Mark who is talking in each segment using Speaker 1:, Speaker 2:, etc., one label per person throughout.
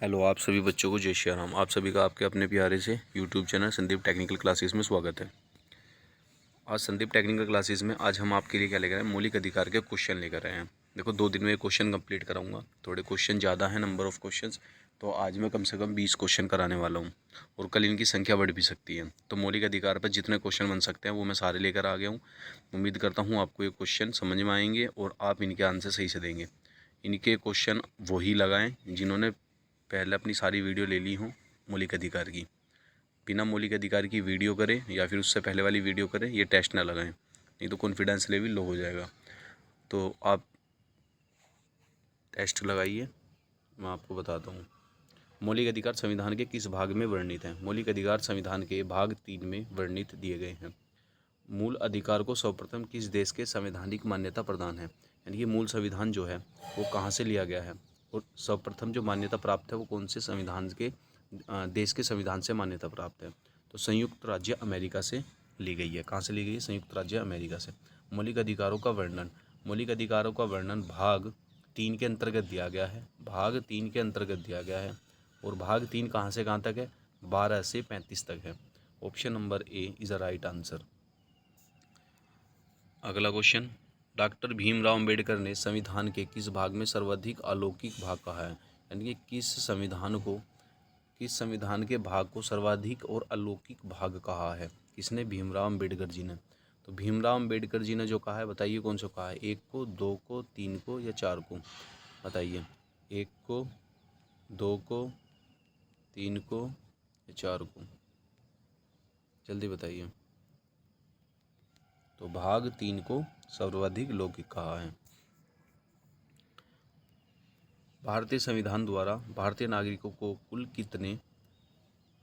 Speaker 1: Hello, आप सभी बच्चों को जय श्री राम। आप सभी का आपके अपने प्यारे से YouTube channel Sandeep technical classes में स्वागत है। आज संदीप टेक्निकल क्लासेस में आज हम आपके लिए क्या लेकर आए हैं, मौलिक अधिकार के क्वेश्चन लेकर आए हैं। देखो 2 दिन में क्वेश्चन कंप्लीट कराऊंगा। थोड़े क्वेश्चन ज़्यादा है, नंबर ऑफ़ क्वेश्चंस, तो आज मैं कम से कम 20 क्वेश्चन कराने वाला हूँ और कल इनकी संख्या बढ़ भी सकती है। तो मौलिक अधिकार पर जितने क्वेश्चन बन सकते हैं वो मैं सारे लेकर आ गया हूँ। उम्मीद करता हूँ आपको ये क्वेश्चन समझ में आएंगे और आप इनके आंसर सही से देंगे। इनके क्वेश्चन वही लगाएं जिन्होंने पहले अपनी सारी वीडियो ले ली हो मौलिक अधिकार की। बिना मौलिक अधिकार की वीडियो करें या फिर उससे पहले वाली वीडियो करें, ये टेस्ट ना लगाएं, नहीं तो कॉन्फिडेंस लेवल लो हो जाएगा। तो आप टेस्ट लगाइए, मैं आपको बताता हूँ। मौलिक अधिकार संविधान के किस भाग में वर्णित हैं? मौलिक अधिकार संविधान के भाग 3 में वर्णित दिए गए हैं। मूल अधिकार को सर्वप्रथम किस देश के संवैधानिक मान्यता प्रदान है? यानी कि मूल संविधान जो है वो कहाँ से लिया गया है और सर्वप्रथम जो मान्यता प्राप्त है वो कौन से संविधान के देश के संविधान से मान्यता प्राप्त है? तो संयुक्त राज्य अमेरिका से ली गई है। कहाँ से ली गई है? संयुक्त राज्य अमेरिका से। मौलिक अधिकारों का वर्णन। मौलिक अधिकारों का वर्णन भाग 3 के अंतर्गत दिया गया है। भाग 3 के अंतर्गत दिया गया है और भाग 3 कहाँ से कहाँ तक है? 12 से 35 तक है। Option number A is a right answer. अगला क्वेश्चन, डॉक्टर भीमराव अंबेडकर ने संविधान के किस भाग में सर्वाधिक अलौकिक भाग कहा है? यानी कि किस संविधान के भाग को सर्वाधिक और अलौकिक भाग कहा है? किसने? भीमराव अंबेडकर जी ने। तो भीमराव अंबेडकर जी ने जो कहा है, बताइए कौन सा कहा है? 1 को, 2 को, 3 को या 4 को? बताइए। 1 को, 2 को, 3 को या 4 को? जल्दी बताइए। तो भाग 3 को सर्वाधिक लौकिक कहा है। भारतीय संविधान द्वारा भारतीय नागरिकों को कुल कितने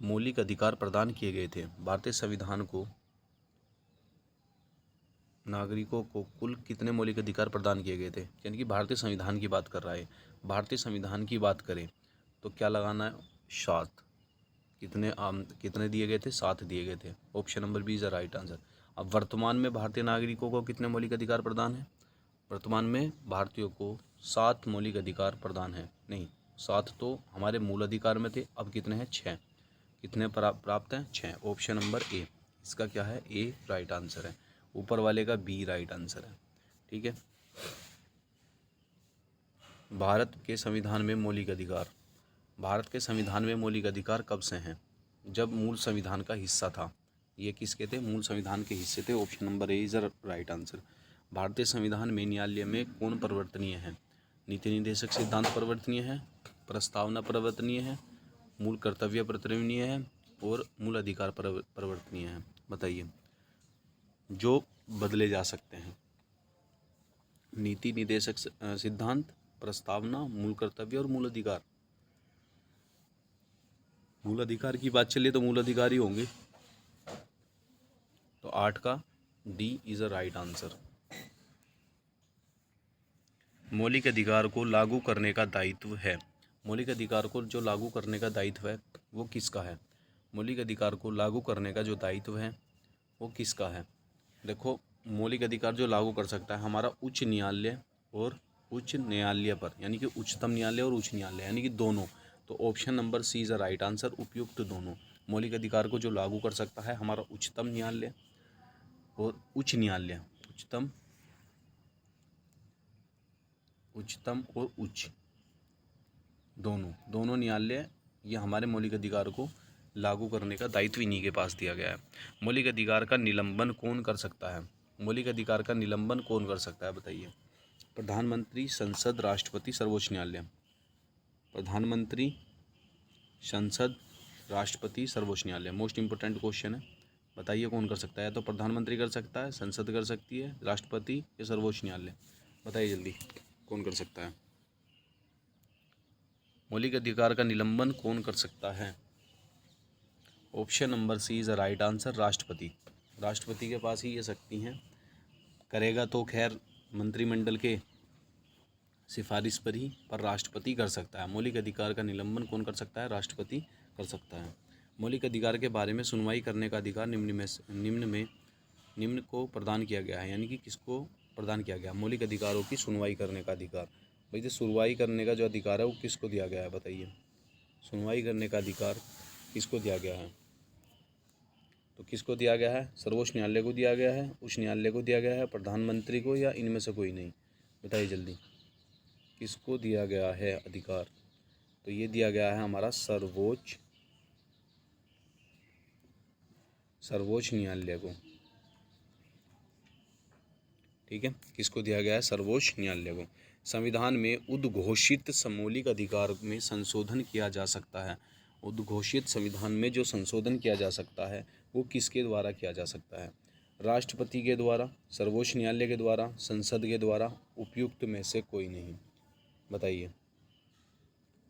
Speaker 1: मौलिक अधिकार प्रदान किए गए थे? भारतीय संविधान को नागरिकों को कुल कितने मौलिक अधिकार प्रदान किए गए थे? यानी कि भारतीय संविधान की बात कर रहा है। भारतीय संविधान की बात करें तो क्या लगाना है? 7। कितने दिए गए थे? 7 दिए गए थे। Option number B is the right answer. अब वर्तमान में भारतीय नागरिकों को कितने मौलिक अधिकार प्रदान है? वर्तमान में भारतीयों को 7 मौलिक अधिकार प्रदान है। नहीं, 7 तो हमारे मूल अधिकार में थे, अब कितने हैं? 6। कितने प्राप्त हैं? 6। ऑप्शन नंबर ए इसका क्या है? ए राइट आंसर है। ऊपर वाले का बी राइट आंसर है। ठीक है। भारत के संविधान में मौलिक अधिकार। भारत के संविधान में मौलिक अधिकार कब से हैं? जब मूल संविधान का हिस्सा था। ये किसके थे? मूल संविधान के हिस्से थे। Option number A is right answer. भारतीय संविधान में न्यायालय में कौन परिवर्तनीय है? नीति निर्देशक सिद्धांत परिवर्तनीय है, प्रस्तावना परिवर्तनीय है, मूल कर्तव्य परिवर्तनीय है और मूल अधिकार परिवर्तनीय है। बताइए। जो बदले जा सकते हैं। नीति निर्देशक सिद्धांत, प्रस्तावना, मूल कर्तव्य और मूल अधिकार। मूल अधिकार की बात चलिए तो मूल अधिकार ही होंगे। तो 8 का D is a right answer. मौलिक अधिकार को लागू करने का दायित्व है। मौलिक अधिकार को जो लागू करने का दायित्व है वो किसका है? मौलिक अधिकार को लागू करने का जो दायित्व है वो किसका है? देखो, मौलिक अधिकार जो लागू कर सकता है हमारा उच्च न्यायालय और उच्च न्यायालय पर, यानी कि उच्चतम न्यायालय और उच्च न्यायालय, यानी कि दोनों। तो option number C is a right answer, उपयुक्त दोनों। मौलिक अधिकार को जो लागू कर सकता है हमारा उच्चतम न्यायालय और उच्च न्यायालय। उच्चतम और उच्च दोनों न्यायालय, ये हमारे मौलिक अधिकार को लागू करने का दायित्व इन्हीं के पास दिया गया है। मौलिक अधिकार का निलंबन कौन कर सकता है? मौलिक अधिकार का निलंबन कौन कर सकता है? बताइए। प्रधानमंत्री, संसद, राष्ट्रपति, सर्वोच्च न्यायालय। प्रधानमंत्री, संसद, राष्ट्रपति, सर्वोच्च न्यायालय। मोस्ट इंपोर्टेंट क्वेश्चन है। बताइए कौन कर सकता है? तो प्रधानमंत्री कर सकता है, संसद कर सकती है, राष्ट्रपति या सर्वोच्च न्यायालय। बताइए जल्दी, कौन कर सकता है? मौलिक अधिकार का निलंबन कौन कर सकता है? Option number C is a right answer, राष्ट्रपति। राष्ट्रपति के पास ही ये शक्ति हैं। करेगा तो खैर मंत्रिमंडल के सिफारिश पर ही, पर राष्ट्रपति कर सकता है। मौलिक अधिकार का निलंबन कौन कर सकता है? राष्ट्रपति कर सकता है। मौलिक अधिकार के बारे में सुनवाई करने का अधिकार निम्न को प्रदान किया गया है। यानी कि किसको प्रदान किया गया? मौलिक अधिकारों की सुनवाई करने का अधिकार। भाई, जो सुनवाई करने का जो अधिकार है वो किसको दिया गया है? बताइए। सुनवाई करने का अधिकार किसको दिया गया है? तो किसको दिया गया है? सर्वोच्च न्यायालय को दिया गया है, उच्च न्यायालय को दिया गया है, प्रधानमंत्री को, या इनमें से कोई नहीं? बताइए जल्दी, किसको दिया गया है अधिकार? तो ये दिया गया है हमारा सर्वोच्च न्यायालय को। ठीक है, किसको दिया गया है? सर्वोच्च न्यायालय को। संविधान में उद्घोषित मौलिक अधिकार में संशोधन किया जा सकता है। उद्घोषित संविधान में जो संशोधन किया जा सकता है वो किसके द्वारा किया जा सकता है? राष्ट्रपति के द्वारा, सर्वोच्च न्यायालय के द्वारा, संसद के द्वारा, उपयुक्त में से कोई नहीं? बताइए।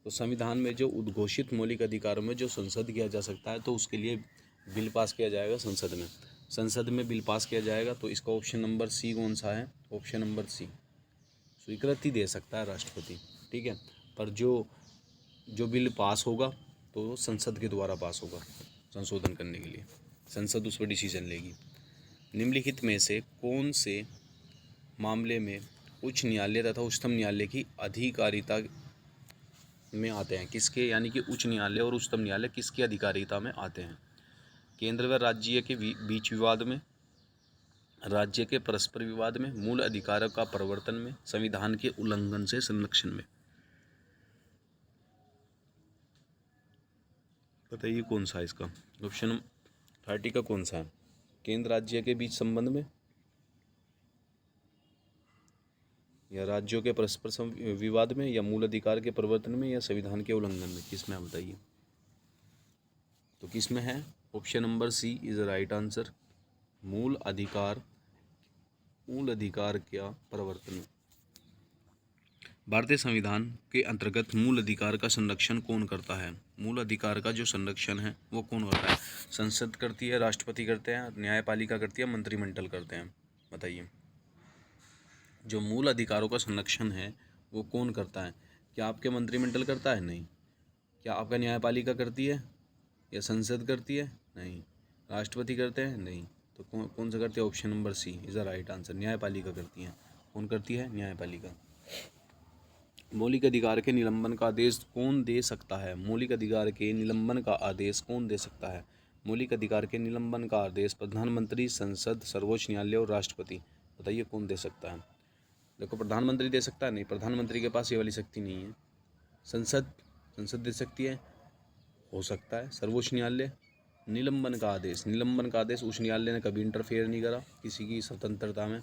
Speaker 1: तो संविधान में जो उद्घोषित मौलिक अधिकारों में जो संसद किया जा सकता है तो उसके लिए बिल पास किया जाएगा संसद में। संसद में बिल पास किया जाएगा तो इसका ऑप्शन नंबर सी कौन सा है? ऑप्शन नंबर सी, स्वीकृति दे सकता है राष्ट्रपति। ठीक है, पर जो बिल पास होगा तो संसद के द्वारा पास होगा संशोधन करने के लिए, संसद उस पर डिसीजन लेगी। निम्नलिखित में से कौन से मामले में उच्च न्यायालय तथा उच्चतम न्यायालय की अधिकारिता में आते हैं? किसके, यानी कि उच्च न्यायालय और उच्चतम न्यायालय किसकी अधिकारिता में आते हैं? केंद्र व राज्य के बीच विवाद में, राज्य के परस्पर विवाद में, मूल अधिकारों का प्रवर्तन में, संविधान के उल्लंघन से संरक्षण में? बताइए कौन सा है इसका? ऑप्शन 30 का कौन सा है? केंद्र राज्य के बीच संबंध में, या राज्यों के परस्पर विवाद में, या मूल अधिकार के प्रवर्तन में, या संविधान के उल्लंघन में? किस में है बताइए? तो किस में है? Option number C is the right answer, मूल अधिकार क्या प्रवर्तन। भारतीय संविधान के अंतर्गत मूल अधिकार का संरक्षण कौन करता है? मूल अधिकार का जो संरक्षण है वो कौन करता है? संसद करती है, राष्ट्रपति करते हैं, न्यायपालिका करती है, मंत्रिमंडल करते हैं? बताइए। जो मूल अधिकारों का संरक्षण है वो कौन करता है? क्या आपके मंत्रिमंडल करता है? नहीं। क्या आपका न्यायपालिका करती है, या संसद करती है? नहीं। राष्ट्रपति करते हैं? नहीं। तो कौन सा करती है? Option number C is the right answer, न्यायपालिका करती है। कौन करती है? न्यायपालिका। मौलिक अधिकार के निलंबन का आदेश कौन दे सकता है? मौलिक अधिकार के निलंबन का आदेश कौन दे सकता है? मौलिक अधिकार के निलंबन का आदेश प्रधानमंत्री, संसद, सर्वोच्च न्यायालय और राष्ट्रपति? बताइए कौन दे सकता है? देखो, प्रधानमंत्री दे सकता है? नहीं, प्रधानमंत्री के पास ये वाली शक्ति नहीं है। संसद दे सकती है, हो सकता है। सर्वोच्च न्यायालय, निलंबन का आदेश उच्च न्यायालय ने कभी इंटरफेयर नहीं करा किसी की स्वतंत्रता में।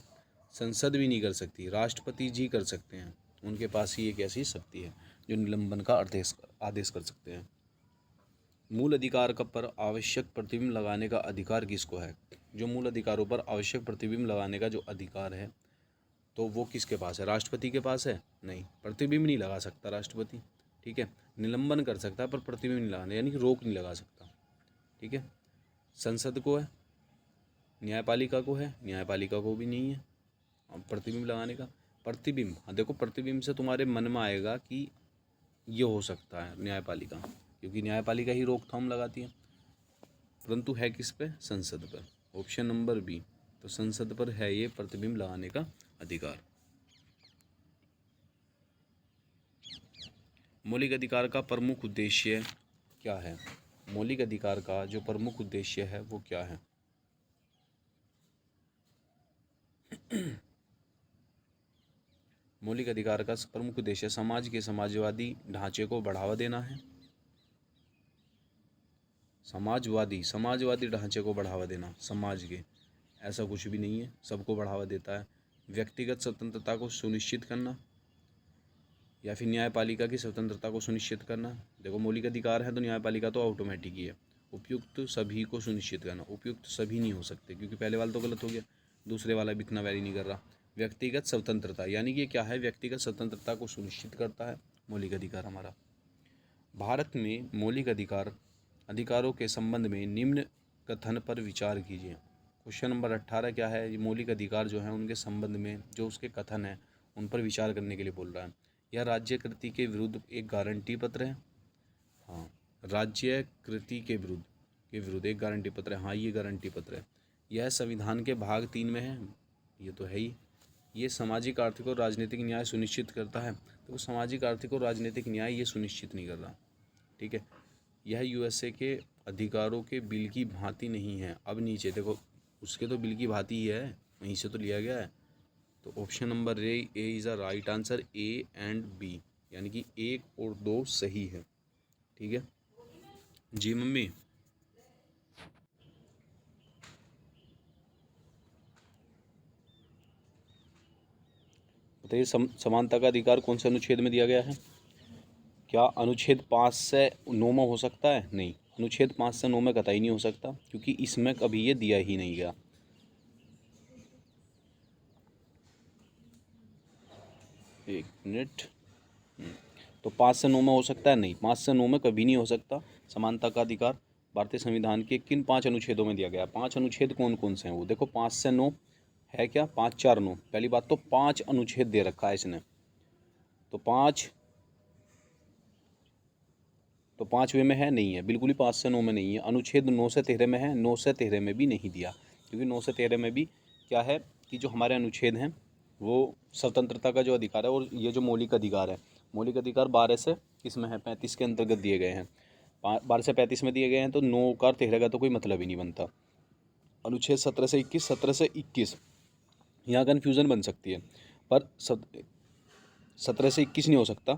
Speaker 1: संसद भी नहीं कर सकती, राष्ट्रपति जी कर सकते हैं, उनके पास ही एक ऐसी शक्ति है जो निलंबन का आदेश कर सकते हैं। मूल अधिकार का पर आवश्यक प्रतिबिंब लगाने का अधिकार किसको है? जो मूल अधिकारों पर आवश्यक प्रतिबिंब लगाने का जो अधिकार है तो वो किसके पास है? राष्ट्रपति के पास है? नहीं, प्रतिबिंब नहीं लगा सकता राष्ट्रपति। ठीक है, निलंबन कर सकता है पर प्रतिबिंब नहीं लगाना, यानी कि रोक नहीं लगा सकता। ठीक है, संसद को है, न्यायपालिका को है, न्यायपालिका को भी नहीं है। अब प्रतिबिंब लगाने का, प्रतिबिंब, हाँ देखो, प्रतिबिंब से तुम्हारे मन में आएगा कि ये हो सकता है न्यायपालिका, क्योंकि न्यायपालिका ही रोकथाम लगाती है, परंतु है किस पे? संसद पर। ऑप्शन नंबर बी, तो संसद पर है ये प्रतिबिंब लगाने का अधिकार। मौलिक अधिकार का प्रमुख उद्देश्य क्या है? मौलिक अधिकार का जो प्रमुख उद्देश्य है वो क्या है? मौलिक अधिकार का प्रमुख उद्देश्य समाज के समाजवादी ढांचे को बढ़ावा देना है। समाजवादी ढांचे को बढ़ावा देना, समाज के, ऐसा कुछ भी नहीं है, सबको बढ़ावा देता है। व्यक्तिगत स्वतंत्रता को सुनिश्चित करना, या फिर न्यायपालिका की स्वतंत्रता को सुनिश्चित करना। देखो, मौलिक अधिकार है तो न्यायपालिका तो ऑटोमेटिक ही है। उपयुक्त सभी को सुनिश्चित करना, उपयुक्त सभी नहीं हो सकते क्योंकि पहले वाला तो गलत हो गया, दूसरे वाला भी इतना वैरी नहीं कर रहा। व्यक्तिगत स्वतंत्रता, यानी कि क्या है? व्यक्तिगत स्वतंत्रता को सुनिश्चित करता है मौलिक अधिकार हमारा। भारत में मौलिक अधिकारों के संबंध में निम्न कथन पर विचार कीजिए। क्वेश्चन नंबर 18 क्या है? मौलिक अधिकार जो है उनके संबंध में जो उसके कथन है उन पर विचार करने के लिए बोल रहा है। यह राज्य कृति के विरुद्ध एक गारंटी पत्र है। हाँ, राज्य कृति के विरुद्ध एक गारंटी पत्र है। हाँ, ये गारंटी पत्र है। यह संविधान के भाग 3 में है, ये तो है ही। ये सामाजिक, आर्थिक और राजनीतिक न्याय सुनिश्चित करता है। तो सामाजिक, आर्थिक और राजनीतिक न्याय ये सुनिश्चित नहीं कर रहा। ठीक है। यह यूएसए के अधिकारों के बिल की भांति नहीं है। अब नीचे देखो, उसके तो बिल की भांति ही है, वहीं से तो लिया गया है। तो option number A is a right answer, A and B, यानी कि 1 और 2 सही है। ठीक है जी मम्मी। बताइए, समानता का अधिकार कौन से अनुच्छेद में दिया गया है? क्या अनुच्छेद 5 से 9 में हो सकता है? नहीं, अनुच्छेद 5 से 9 में कतई नहीं हो सकता, क्योंकि इसमें कभी ये दिया ही नहीं गया। एक मिनट। तो 5 से 9 में हो सकता है? नहीं, 5 से 9 में कभी नहीं हो सकता। समानता का अधिकार भारतीय संविधान के किन 5 अनुच्छेदों में दिया गया? 5 अनुच्छेद कौन कौन से हैं? वो देखो, 5 से 9 है क्या? 5 4 9। पहली बात तो 5 अनुच्छेद दे रखा है इसने, तो 5वें में है? नहीं है, बिल्कुल ही 5 से 9 में नहीं है। अनुच्छेद 9 से 13 में है? 9 से 13 में भी नहीं दिया, क्योंकि 9 से 13 में भी क्या है कि जो हमारे अनुच्छेद हैं वो स्वतंत्रता का जो अधिकार है, और ये जो मौलिक अधिकार है, मौलिक अधिकार 12 से किस में है? 35 के अंतर्गत दिए गए हैं। 12 से 35 में दिए गए हैं, तो 9 का 13 का तो कोई मतलब ही नहीं बनता। अनुच्छेद 17 से 21, 17 से 21 यहाँ कन्फ्यूज़न बन सकती है, पर 17 से 21 नहीं हो सकता,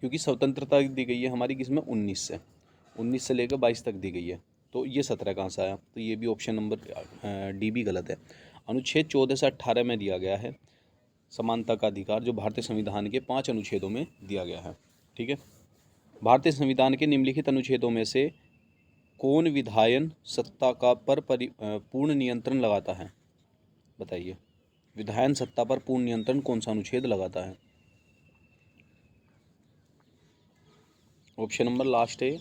Speaker 1: क्योंकि स्वतंत्रता दी गई है हमारी किस में? 19 से लेकर 22 तक दी गई है। तो ये 17 कहाँ से आया? तो ये भी ऑप्शन नंबर डी भी गलत है। अनुच्छेद 14 से 18 में दिया गया है समानता का अधिकार, जो भारतीय संविधान के 5 अनुच्छेदों में दिया गया है। ठीक है। भारतीय संविधान के निम्नलिखित अनुच्छेदों में से कौन विधायन सत्ता का पर पूर्ण नियंत्रण लगाता है? बताइए, विधायन सत्ता पर पूर्ण नियंत्रण कौन सा अनुच्छेद लगाता है? ऑप्शन नंबर लास्ट है,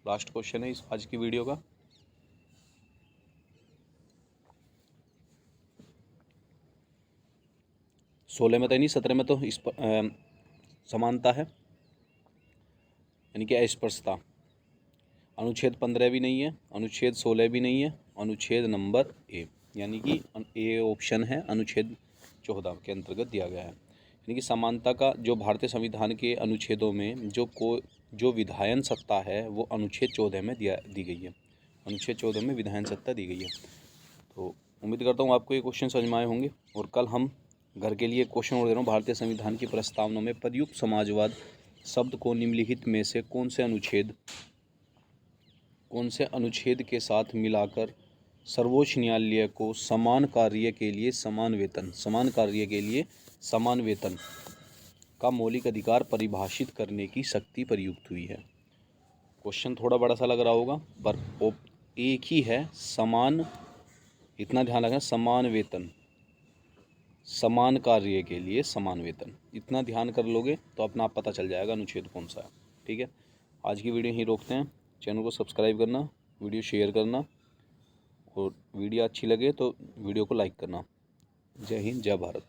Speaker 1: लास्ट क्वेश्चन है इस आज की वीडियो का। सोलह में तो नहीं, 17 में तो इस समानता है, यानी कि अस्पृश्यता। अनुच्छेद 15 भी नहीं है, अनुच्छेद 16 भी नहीं है, अनुच्छेद नंबर ए, यानी कि ए ऑप्शन है, अनुच्छेद 14 के अंतर्गत दिया गया है। यानी कि समानता का जो भारतीय संविधान के अनुच्छेदों में जो विधायन सत्ता है वो अनुच्छेद 14 में दी गई है। अनुच्छेद 14 में विधायन सत्ता दी गई है। तो उम्मीद करता हूँ आपको ये क्वेश्चन समझ में आए होंगे, और कल हम घर के लिए क्वेश्चन और दे रहा हूँ। भारतीय संविधान की प्रस्तावना में प्रयुक्त समाजवाद शब्द को निम्नलिखित में से कौन से अनुच्छेद के साथ मिलाकर सर्वोच्च न्यायालय को समान कार्य के लिए समान वेतन का मौलिक अधिकार परिभाषित करने की शक्ति प्रयुक्त हुई है? क्वेश्चन थोड़ा बड़ा सा लग रहा होगा, पर एक ही है, समान, इतना ध्यान रखना, समान वेतन, समान कार्य के लिए समान वेतन, इतना ध्यान कर लोगे तो अपना आप पता चल जाएगा अनुच्छेद कौन सा है। ठीक है, आज की वीडियो यहीं रोकते हैं। चैनल को सब्सक्राइब करना, वीडियो शेयर करना, और वीडियो अच्छी लगे तो वीडियो को लाइक करना। जय हिंद, जय भारत।